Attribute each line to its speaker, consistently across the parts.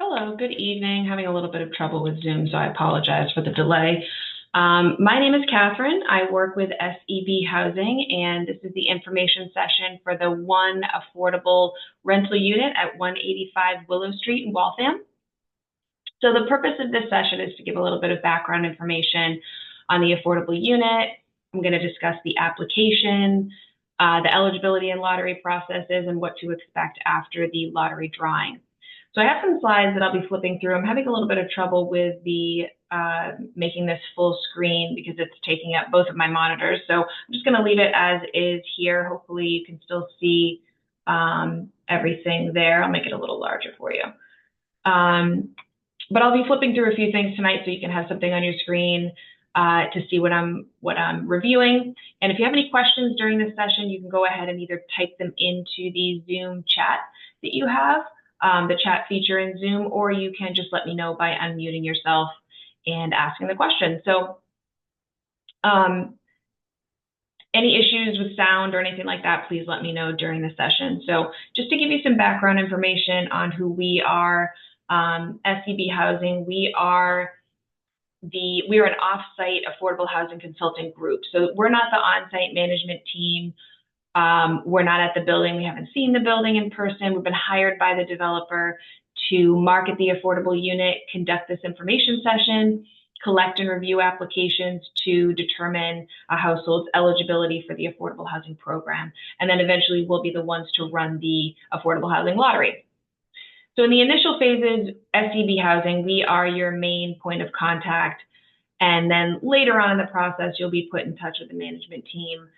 Speaker 1: Hello, good evening. Having a little bit of trouble with Zoom, so I apologize for the delay. My name is Catherine. I work with SEB Housing, and this is the information session for the one affordable rental unit at 185 Willow Street in Waltham. So the purpose of this session is to give a little bit of background information on the affordable unit. I'm going to discuss the application, the eligibility and lottery processes, and what to expect after the lottery drawing. So I have some slides that I'll be flipping through. I'm having a little bit of trouble with the making this full screen because it's taking up both of my monitors. So I'm just going to leave it as is here. Hopefully you can still see everything there. I'll make it a little larger for you. But I'll be flipping through a few things tonight so you can have something on your screen to see what I'm reviewing. And if you have any questions during this session, you can go ahead and either type them into the Zoom chat that you have, the chat feature in Zoom, or you can just let me know by unmuting yourself and asking the question. So any issues with sound or anything like that, please let me know during the session. So just to give you some background information on who we are, SEB Housing, we are an off-site affordable housing consulting group. So we're not the on-site management team. We're not at the building. We haven't seen the building in person. We've been hired by the developer to market the affordable unit, conduct this information session, collect and review applications to determine a household's eligibility for the affordable housing program. And then eventually we'll be the ones to run the affordable housing lottery. So in the initial phases, SEB Housing, we are your main point of contact. And then later on in the process, you'll be put in touch with the management team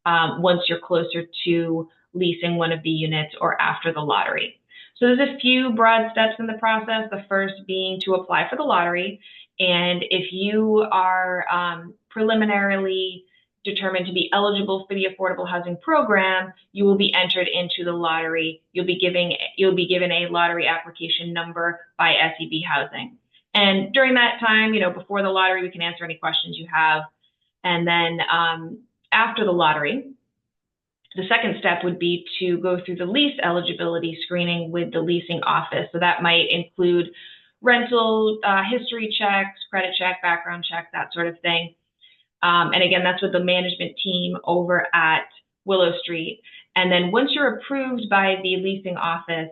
Speaker 1: once you're closer to leasing one of the units or after the lottery. So there's a few broad steps in the process, the first being to apply for the lottery. And if you are preliminarily determined to be eligible for the affordable housing program, you will be entered into the lottery. You'll be given a lottery application number by SEB Housing. And during that time, before the lottery, we can answer any questions you have. And then after the lottery, the second step would be to go through the lease eligibility screening with the leasing office. So that might include rental history checks, credit check, background check, that sort of thing. And again, that's with the management team over at Willow Street. And then once you're approved by the leasing office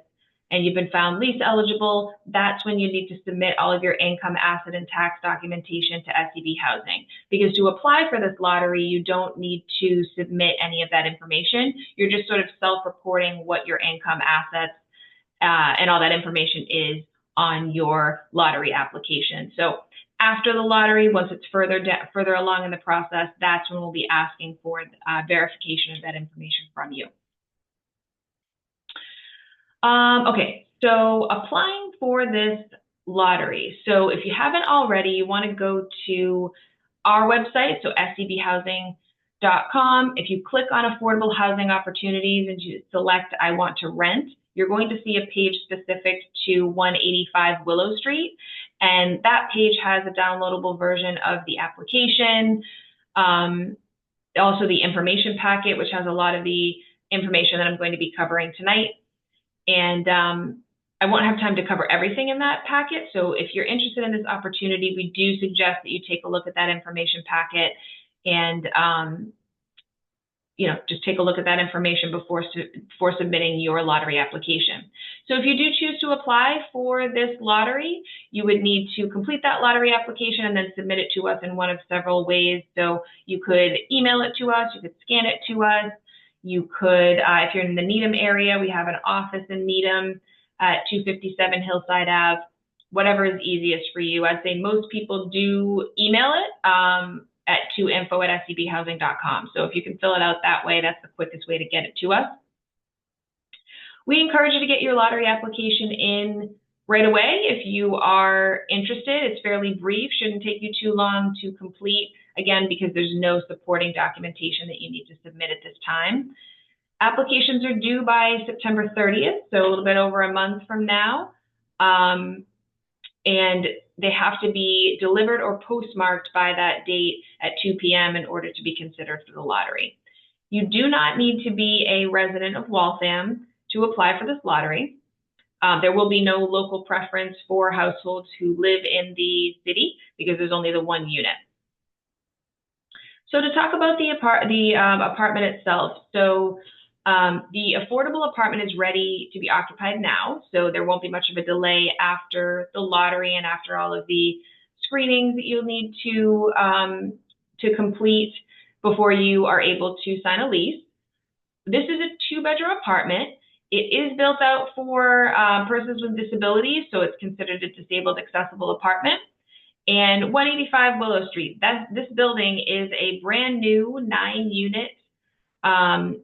Speaker 1: and you've been found lease eligible, that's when you need to submit all of your income, asset, and tax documentation to SEB Housing. Because to apply for this lottery, you don't need to submit any of that information. You're just sort of self-reporting what your income, assets, and all that information is on your lottery application. So after the lottery, once it's further along in the process, that's when we'll be asking for verification of that information from you. Okay, so applying for this lottery. So if you haven't already, you want to go to our website, so sebhousing.com. If you click on affordable housing opportunities and you select I want to rent, you're going to see a page specific to 185 Willow Street. And that page has a downloadable version of the application, also the information packet, which has a lot of the information that I'm going to be covering tonight. And I won't have time to cover everything in that packet. So if you're interested in this opportunity, we do suggest that you take a look at that information packet and just take a look at that information before submitting your lottery application. So if you do choose to apply for this lottery, you would need to complete that lottery application and then submit it to us in one of several ways. So you could email it to us, you could scan it to us, you could, if you're in the Needham area, we have an office in Needham at 257 Hillside Ave, whatever is easiest for you. I'd say most people do email it to info@sebhousing.com. So if you can fill it out that way, that's the quickest way to get it to us. We encourage you to get your lottery application in right away if you are interested. It's fairly brief, shouldn't take you too long to complete, again, because there's no supporting documentation that you need to submit at this time. Applications are due by September 30th, so a little bit over a month from now. And they have to be delivered or postmarked by that date at 2 p.m. in order to be considered for the lottery. You do not need to be a resident of Waltham to apply for this lottery. There will be no local preference for households who live in the city because there's only the one unit. So to talk about the apartment itself, so the affordable apartment is ready to be occupied now, so there won't be much of a delay after the lottery and after all of the screenings that you'll need to complete before you are able to sign a lease. This is a 2-bedroom apartment. It is built out for persons with disabilities, so it's considered a disabled accessible apartment. And 185 Willow Street. This building is a brand new 9-unit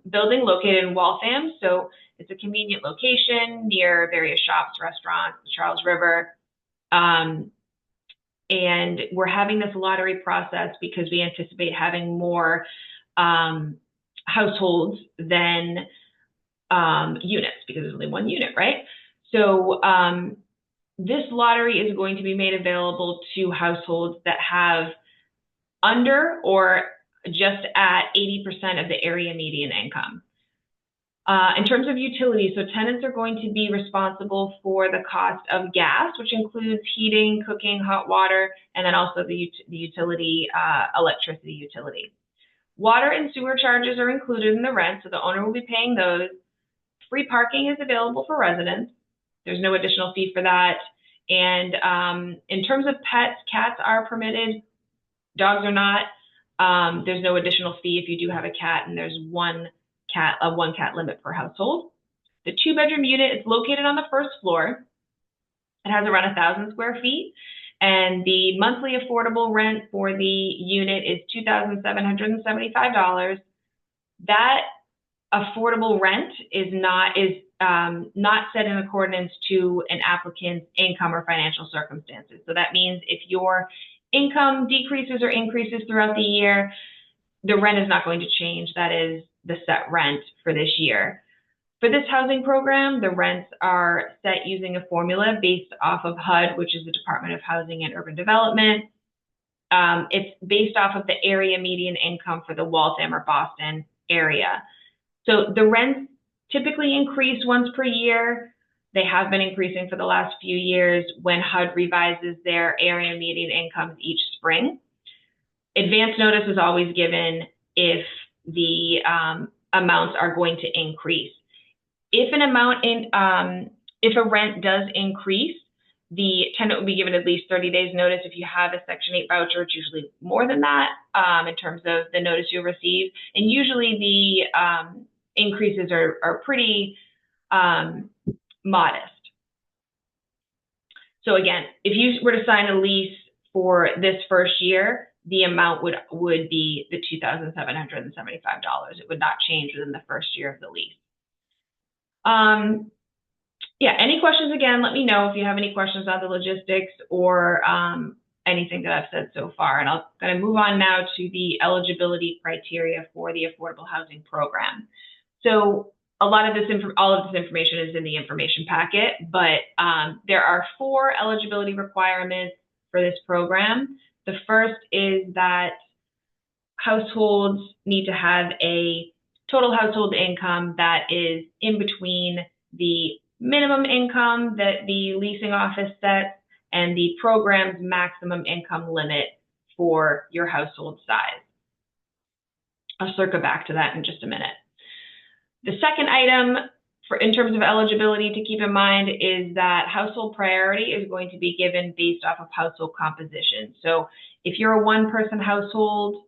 Speaker 1: building located in Waltham. So it's a convenient location near various shops, restaurants, the Charles River. And we're having this lottery process because we anticipate having more households than units, because there's only one unit, right? So this lottery is going to be made available to households that have under or just at 80% of the area median income. In terms of utilities, so tenants are going to be responsible for the cost of gas, which includes heating, cooking, hot water, and then also the utility, electricity utility. Water and sewer charges are included in the rent, so the owner will be paying those. Free parking is available for residents. There's no additional fee for that. And in terms of pets, cats are permitted, dogs are not. There's no additional fee if you do have a cat, and there's one cat limit per household. The 2-bedroom unit is located on the first floor. It has around 1,000 square feet, and the monthly affordable rent for the unit is $2,775. That affordable rent is not set in accordance to an applicant's income or financial circumstances. So that means if your income decreases or increases throughout the year, the rent is not going to change. That is the set rent for this year. For this housing program, the rents are set using a formula based off of HUD, which is the Department of Housing and Urban Development. It's based off of the area median income for the Waltham or Boston area. So the rents typically increase once per year. They have been increasing for the last few years when HUD revises their area median incomes each spring. Advance notice is always given if the amounts are going to increase. If if a rent does increase, the tenant will be given at least 30 days notice. If you have a Section 8 voucher, it's usually more than that in terms of the notice you'll receive. And usually the increases are pretty modest. So again, if you were to sign a lease for this first year, the amount would be the $2,775. It would not change within the first year of the lease. Yeah, any questions, again, let me know if you have any questions on the logistics or anything that I've said so far. And I'm going to move on now to the eligibility criteria for the affordable housing program. So all of this information is in the information packet, but there are 4 eligibility requirements for this program. The first is that households need to have a total household income that is in between the minimum income that the leasing office sets and the program's maximum income limit for your household size. I'll circle back to that in just a minute. The second item in terms of eligibility to keep in mind is that household priority is going to be given based off of household composition. So if you're a 1-person household,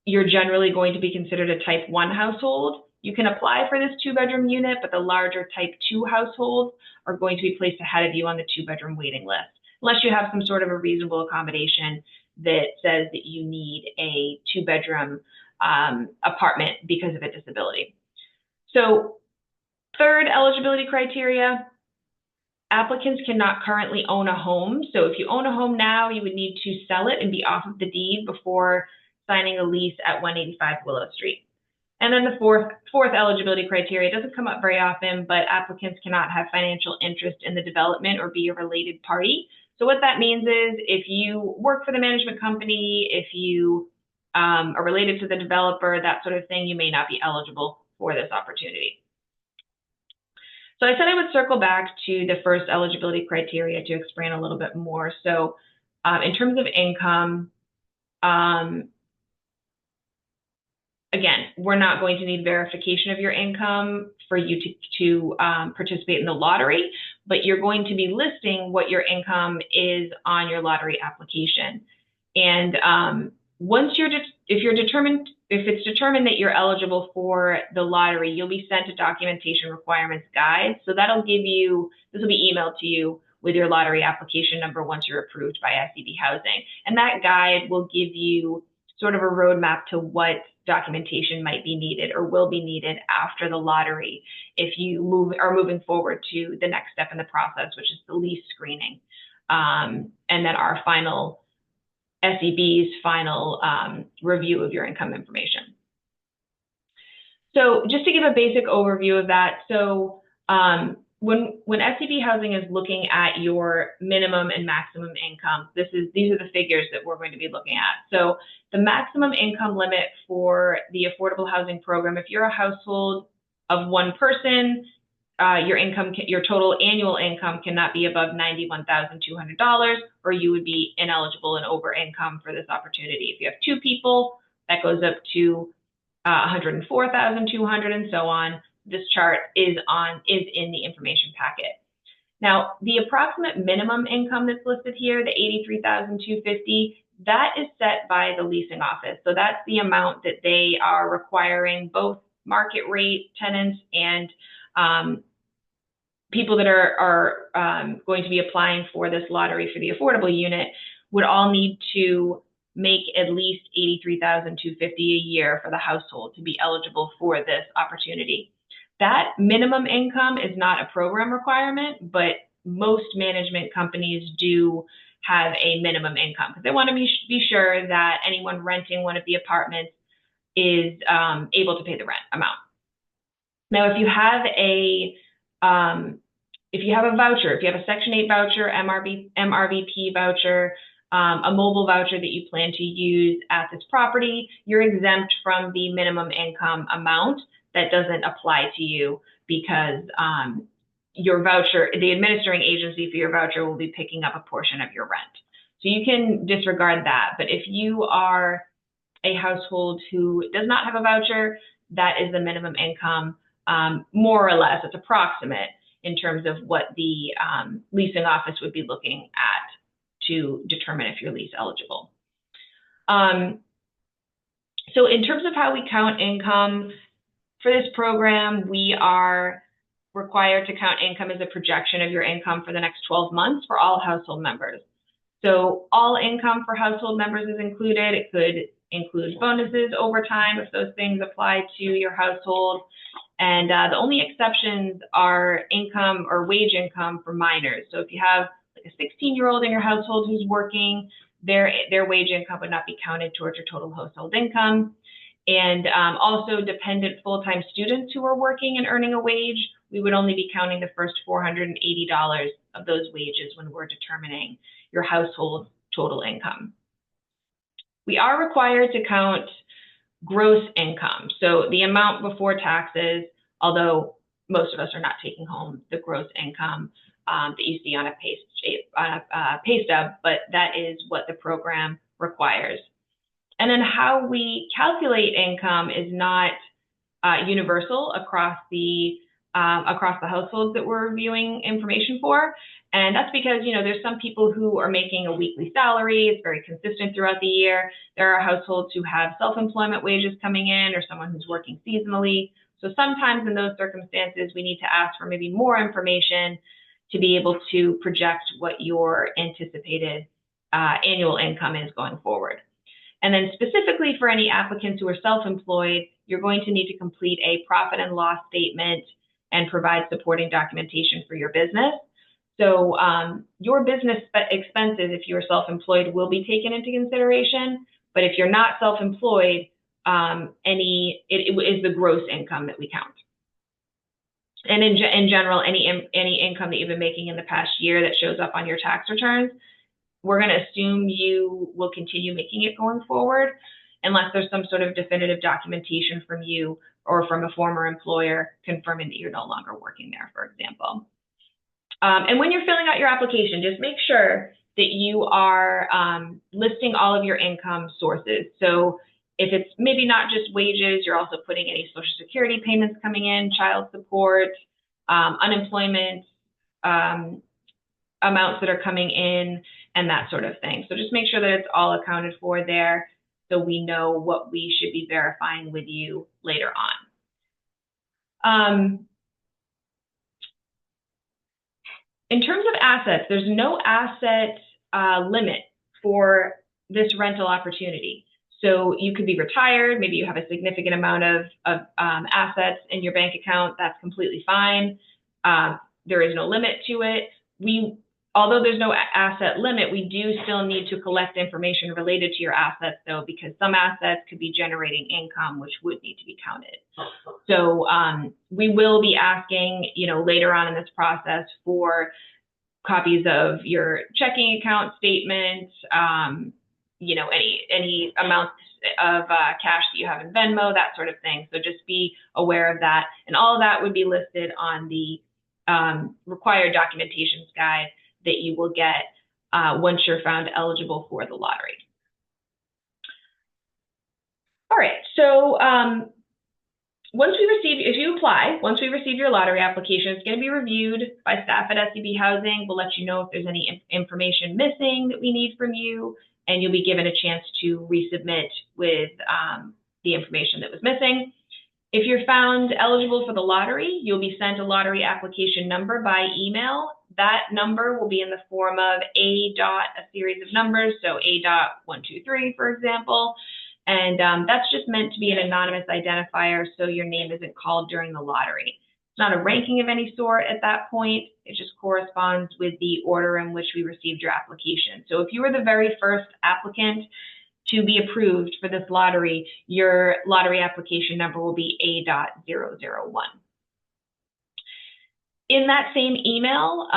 Speaker 1: you're generally going to be considered a type 1 household. You can apply for this 2-bedroom unit, but the larger type 2 households are going to be placed ahead of you on the 2-bedroom waiting list, unless you have some sort of a reasonable accommodation that says that you need a 2-bedroom apartment because of a disability. So third eligibility criteria, applicants cannot currently own a home. So if you own a home now, you would need to sell it and be off of the deed before signing a lease at 185 Willow Street. And then the fourth eligibility criteria doesn't come up very often, but applicants cannot have financial interest in the development or be a related party. So what that means is if you work for the management company, if you are related to the developer, that sort of thing, you may not be eligible for this opportunity. So I said I would circle back to the first eligibility criteria to explain a little bit more. So in terms of income, again, we're not going to need verification of your income for you to participate in the lottery, but you're going to be listing what your income is on your lottery application. And if it's determined that you're eligible for the lottery, you'll be sent a documentation requirements guide. So this will be emailed to you with your lottery application number once you're approved by SEB Housing. And that guide will give you sort of a roadmap to what documentation might be needed or will be needed after the lottery if you are moving forward to the next step in the process, which is the lease screening. And then our final SEB's final review of your income information. So just to give a basic overview of that, so when SEB Housing is looking at your minimum and maximum income, these are the figures that we're going to be looking at. So the maximum income limit for the affordable housing program, if you're a household of one person, your total annual income cannot be above $91,200, or you would be ineligible and over income for this opportunity. If you have two people, that goes up to $104,200 and so on. This chart is in the information packet. Now, the approximate minimum income that's listed here, the $83,250, that is set by the leasing office. So that's the amount that they are requiring both market rate tenants and people that are going to be applying for this lottery for the affordable unit would all need to make at least $83,250 a year for the household to be eligible for this opportunity. That minimum income is not a program requirement, but most management companies do have a minimum income because they want to be sure that anyone renting one of the apartments is able to pay the rent amount. Now, if you have a voucher, if you have a Section 8 voucher, MRVP voucher, a mobile voucher that you plan to use at this property, you're exempt from the minimum income amount. That doesn't apply to you because your voucher, the administering agency for your voucher will be picking up a portion of your rent. So you can disregard that. But if you are a household who does not have a voucher, that is the minimum income, more or less. It's approximate in terms of what the leasing office would be looking at to determine if you're lease eligible. So in terms of how we count income, for this program, we are required to count income as a projection of your income for the next 12 months for all household members. So all income for household members is included. It could include bonuses, overtime, if those things apply to your household. And the only exceptions are income or wage income for minors. So if you have like a 16-year-old in your household who's working, their wage income would not be counted towards your total household income. And also dependent full-time students who are working and earning a wage, we would only be counting the first $480 of those wages when we're determining your household total income. We are required to count gross income, so the amount before taxes, although most of us are not taking home the gross income that you see on a pay stub, but that is what the program requires. And then how we calculate income is not universal across the households that we're reviewing information for. And that's because, there's some people who are making a weekly salary. It's very consistent throughout the year. There are households who have self-employment wages coming in or someone who's working seasonally. So sometimes in those circumstances, we need to ask for maybe more information to be able to project what your anticipated annual income is going forward. And then specifically for any applicants who are self-employed, you're going to need to complete a profit and loss statement and provide supporting documentation for your business. So your business expenses, if you're self-employed, will be taken into consideration. But if you're not self-employed, it is the gross income that we count. And in general, any income that you've been making in the past year that shows up on your tax returns, we're going to assume you will continue making it going forward unless there's some sort of definitive documentation from you or from a former employer confirming that you're no longer working there, for example. And when you're filling out your application, just make sure that you are listing all of your income sources. So if it's maybe not just wages, you're also putting any Social Security payments coming in, child support, unemployment amounts that are coming in, and that sort of thing. So just make sure that it's all accounted for there so we know what we should be verifying with you later on. In terms of assets, there's no asset limit for this rental opportunity. So you could be retired, maybe you have a significant amount of assets in your bank account, that's completely fine. There is no limit to it. Although there's no asset limit, we do still need to collect information related to your assets though, because some assets could be generating income, which would need to be counted. So we will be asking, later on in this process for copies of your checking account statements, any amounts of cash that you have in Venmo, that sort of thing. So just be aware of that. And all of that would be listed on the required documentations guide that you will get once you're found eligible for the lottery. All right, so if you apply, once we receive your lottery application, it's going to be reviewed by staff at SCB Housing. We'll let you know if there's any information missing that we need from you, and you'll be given a chance to resubmit with the information that was missing. If you're found eligible for the lottery, you'll be sent a lottery application number by email. That number will be in the form of a series of numbers, so A.123, for example. And that's just meant to be an anonymous identifier so your name isn't called during the lottery. It's not a ranking of any sort at that point. It just corresponds with the order in which we received your application. So if you were the very first applicant to be approved for this lottery, your lottery application number will be A.001. In that same email,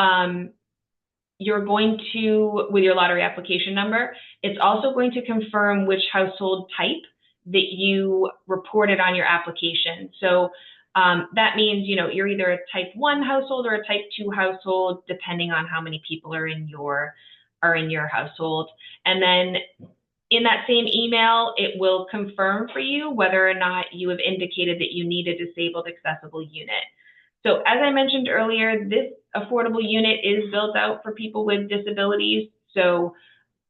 Speaker 1: you're going to, with your lottery application number, it's also going to confirm which household type that you reported on your application. So that means, you're either a type 1 household or a type 2 household, depending on how many people are in your household. And then in that same email, it will confirm for you whether or not you have indicated that you need a disabled accessible unit. So as I mentioned earlier, this affordable unit is built out for people with disabilities. So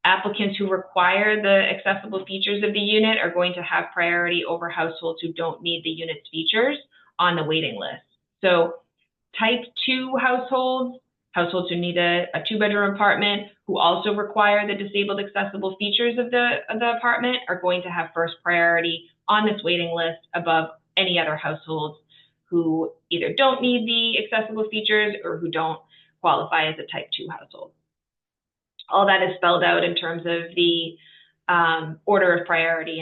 Speaker 1: applicants who require the accessible features of the unit are going to have priority over households who don't need the unit's features on the waiting list. So type 2 households who need a 2-bedroom apartment, who also require the disabled accessible features of the apartment, are going to have first priority on this waiting list above any other households who either don't need the accessible features or who don't qualify as a type 2 household. All that is spelled out in terms of the order of priority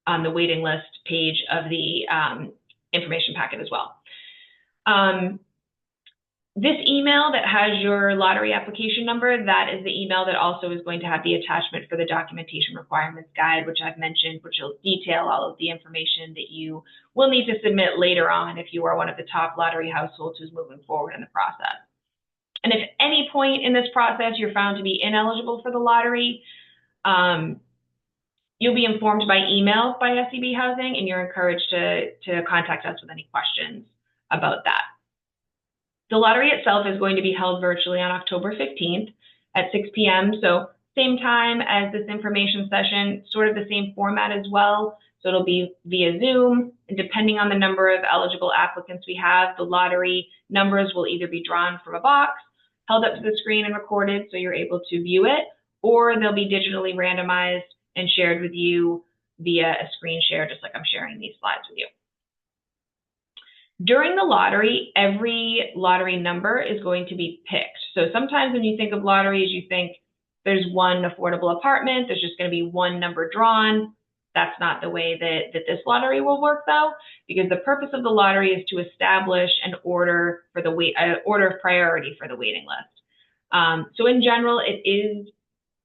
Speaker 1: on the waiting list page of the information packet as well. This email that has your lottery application number, that is the email that also is going to have the attachment for the documentation requirements guide, which I've mentioned, which will detail all of the information that you will need to submit later on if you are one of the top lottery households who's moving forward in the process. And if at any point in this process you're found to be ineligible for the lottery, you'll be informed by email by SCB Housing, and you're encouraged to contact us with any questions about that. The lottery itself is going to be held virtually on October 15th at 6 p.m. So same time as this information session, sort of the same format as well. So it'll be via Zoom, and depending on the number of eligible applicants we have, the lottery numbers will either be drawn from a box, held up to the screen and recorded so you're able to view it, or they'll be digitally randomized and shared with you via a screen share, just like I'm sharing these slides with you. During the lottery, every lottery number is going to be picked. So sometimes when you think of lotteries, you think there's one affordable apartment, there's just going to be one number drawn. That's not the way that this lottery will work, though, because the purpose of the lottery is to establish an order for the order of priority for the waiting list. So in general, it is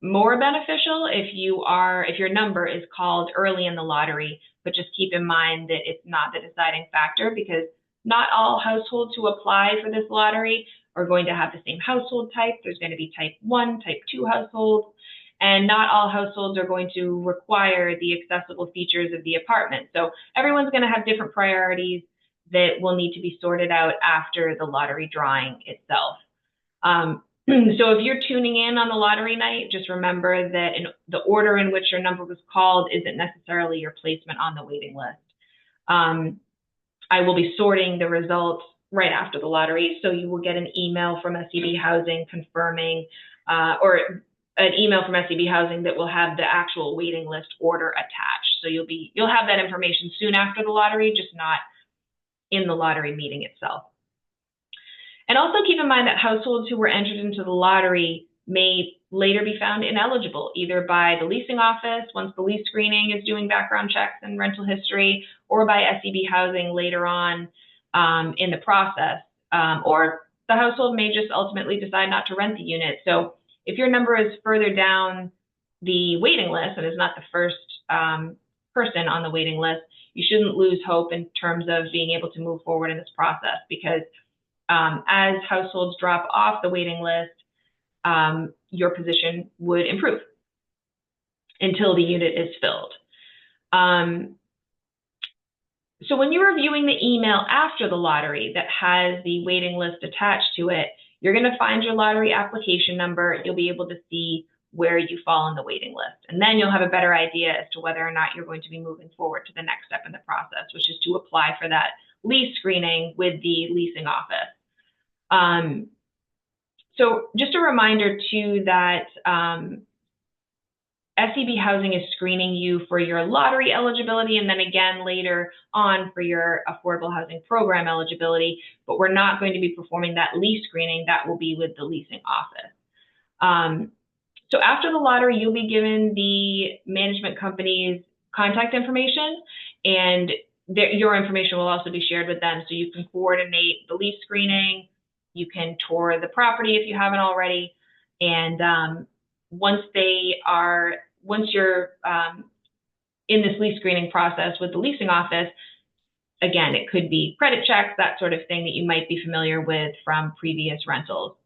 Speaker 1: more beneficial if your number is called early in the lottery, but just keep in mind that it's not the deciding factor, because not all households who apply for this lottery are going to have the same household type. There's going to be type 1, type 2 households, and not all households are going to require the accessible features of the apartment. So everyone's going to have different priorities that will need to be sorted out after the lottery drawing itself. So if you're tuning in on the lottery night, just remember that the order in which your number was called isn't necessarily your placement on the waiting list. I will be sorting the results right after the lottery, so you will get an email from SEB Housing confirming, or an email from SEB Housing that will have the actual waiting list order attached. So you'll have that information soon after the lottery, just not in the lottery meeting itself. And also keep in mind that households who were entered into the lottery may later be found ineligible, either by the leasing office once the lease screening is doing background checks and rental history, or by SEB Housing later on in the process. Or the household may just ultimately decide not to rent the unit. So if your number is further down the waiting list and is not the first person on the waiting list, you shouldn't lose hope in terms of being able to move forward in this process, because as households drop off the waiting list, your position would improve until the unit is filled. So when you're reviewing the email after the lottery that has the waiting list attached to it, you're going to find your lottery application number. You'll be able to see where you fall on the waiting list. And then you'll have a better idea as to whether or not you're going to be moving forward to the next step in the process, which is to apply for that lease screening with the leasing office. So just a reminder too that SEB Housing is screening you for your lottery eligibility, and then again later on for your affordable housing program eligibility, but we're not going to be performing that lease screening. That will be with the leasing office. So after the lottery, you'll be given the management company's contact information, and your information will also be shared with them, so you can coordinate the lease screening. You can tour the property if you haven't already, and once you're in this lease screening process with the leasing office, again, it could be credit checks, that sort of thing that you might be familiar with from previous rentals.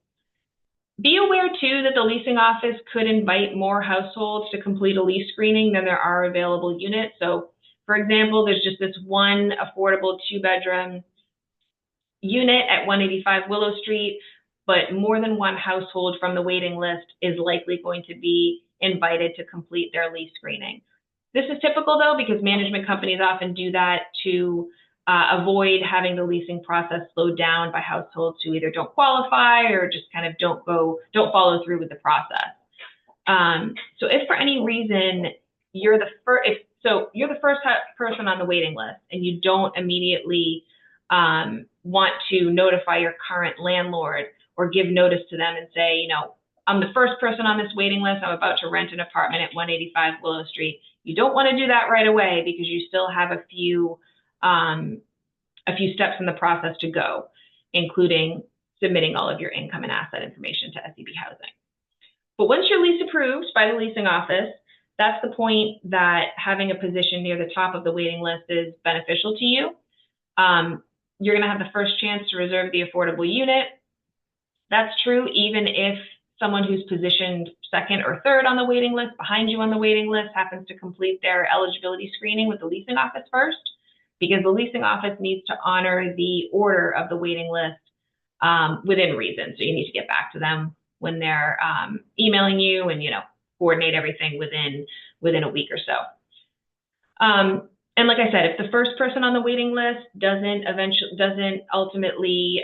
Speaker 1: Be aware too that the leasing office could invite more households to complete a lease screening than there are available units. So for example, there's just this one affordable 2-bedroom unit at 185 Willow Street, but more than one household from the waiting list is likely going to be invited to complete their lease screening. This is typical though, because management companies often do that to avoid having the leasing process slowed down by households who either don't qualify or just kind of don't follow through with the process. So if for any reason you're the first person on the waiting list and you don't immediately want to notify your current landlord or give notice to them and say, you know, I'm the first person on this waiting list, I'm about to rent an apartment at 185 Willow Street. You don't want to do that right away, because you still have a few steps in the process to go, including submitting all of your income and asset information to SEB Housing. But once you're lease approved by the leasing office, that's the point that having a position near the top of the waiting list is beneficial to you. You're going to have the first chance to reserve the affordable unit. That's true even if someone who's positioned second or third on the waiting list, behind you on the waiting list, happens to complete their eligibility screening with the leasing office first, because the leasing office needs to honor the order of the waiting list within reason. So you need to get back to them when they're emailing you and, you know, coordinate everything within a week or so. And like I said, if the first person on the waiting list doesn't ultimately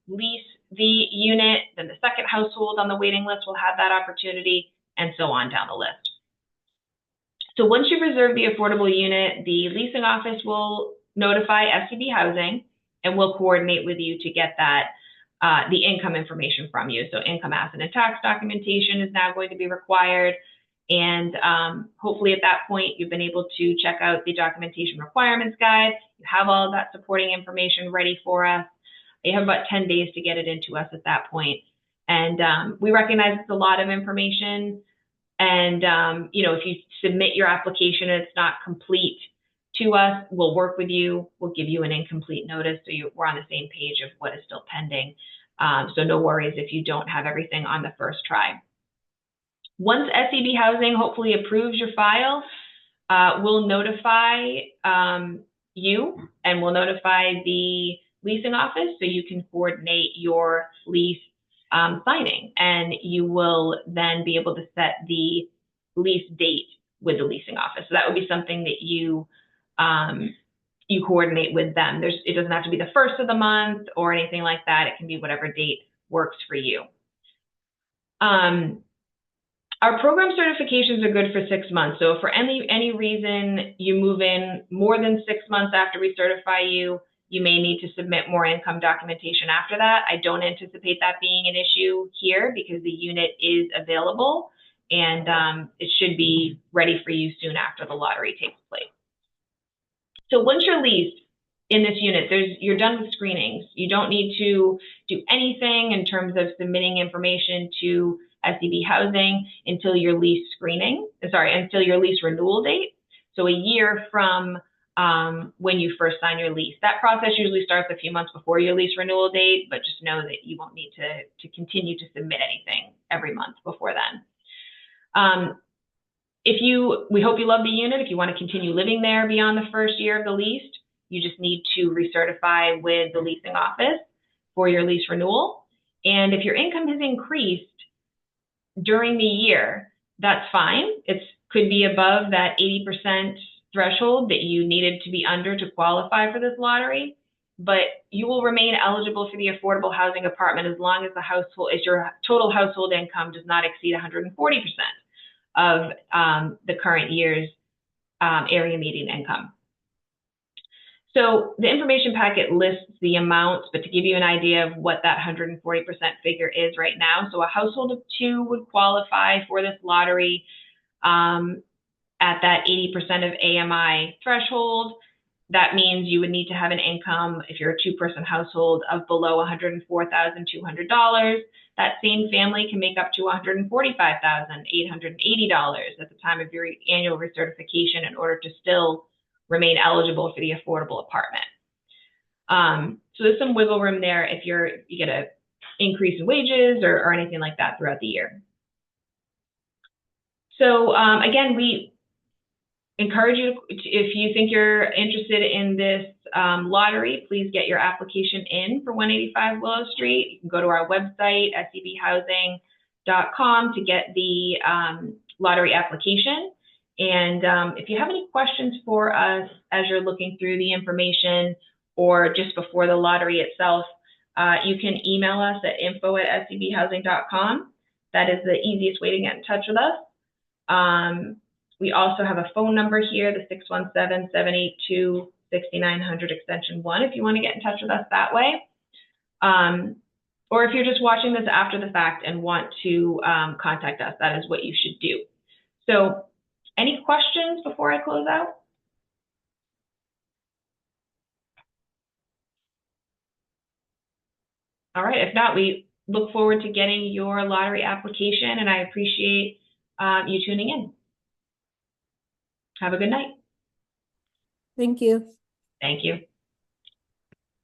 Speaker 1: lease the unit, then the second household on the waiting list will have that opportunity, and so on down the list. So once you reserve the affordable unit, the leasing office will notify SEB Housing and will coordinate with you to get that the income information from you. So income, asset, and tax documentation is now going to be required. And hopefully at that point, you've been able to check out the documentation requirements guide. You have all of that supporting information ready for us. You have about 10 days to get it into us at that point. And we recognize it's a lot of information, And, you know, if you submit your application and it's not complete to us, we'll work with you. We'll give you an incomplete notice so we're on the same page of what is still pending. So no worries if you don't have everything on the first try. Once SEB Housing hopefully approves your file, we'll notify you, and we'll notify the leasing office so you can coordinate your lease signing, and you will then be able to set the lease date with the leasing office. So that would be something that you coordinate with them. It doesn't have to be the first of the month or anything like that. It can be whatever date works for you. Our program certifications are good for 6 months. So if for any reason you move in more than 6 months after we certify you, you may need to submit more income documentation after that. I don't anticipate that being an issue here because the unit is available, and it should be ready for you soon after the lottery takes place. So once you're leased in this unit, you're done with screenings. You don't need to do anything in terms of submitting information to SEB Housing until your lease until your lease renewal date. So a year from when you first sign your lease. That process usually starts a few months before your lease renewal date, but just know that you won't need to continue to submit anything every month before then. We hope you love the unit. If you want to continue living there beyond the first year of the lease, you just need to recertify with the leasing office for your lease renewal. And if your income has increased during the year, that's fine. It could be above that 80% threshold that you needed to be under to qualify for this lottery, but you will remain eligible for the affordable housing apartment as long as your total household income does not exceed 140% of the current year's area median income. So the information packet lists the amounts, but to give you an idea of what that 140% figure is right now, so a household of 2 would qualify for this lottery at that 80% of AMI threshold. That means you would need to have an income, if you're a 2-person household, of below $104,200. That same family can make up to $145,880 at the time of your annual recertification in order to still remain eligible for the affordable apartment. So there's some wiggle room there if you get an increase in wages or anything like that throughout the year. So again, we encourage you, if you think you're interested in this lottery, please get your application in for 185 Willow Street. You can go to our website, sebhousing.com, to get the lottery application. And if you have any questions for us as you're looking through the information or just before the lottery itself, you can email us at info@sebhousing.com. That is the easiest way to get in touch with us. We also have a phone number here, the 617-782-6900 extension 1, if you want to get in touch with us that way. Or if you're just watching this after the fact and want to contact us, that is what you should do. So any questions before I close out? All right, if not, we look forward to getting your lottery application, and I appreciate you tuning in. Have a good night.
Speaker 2: Thank you.
Speaker 1: Thank you.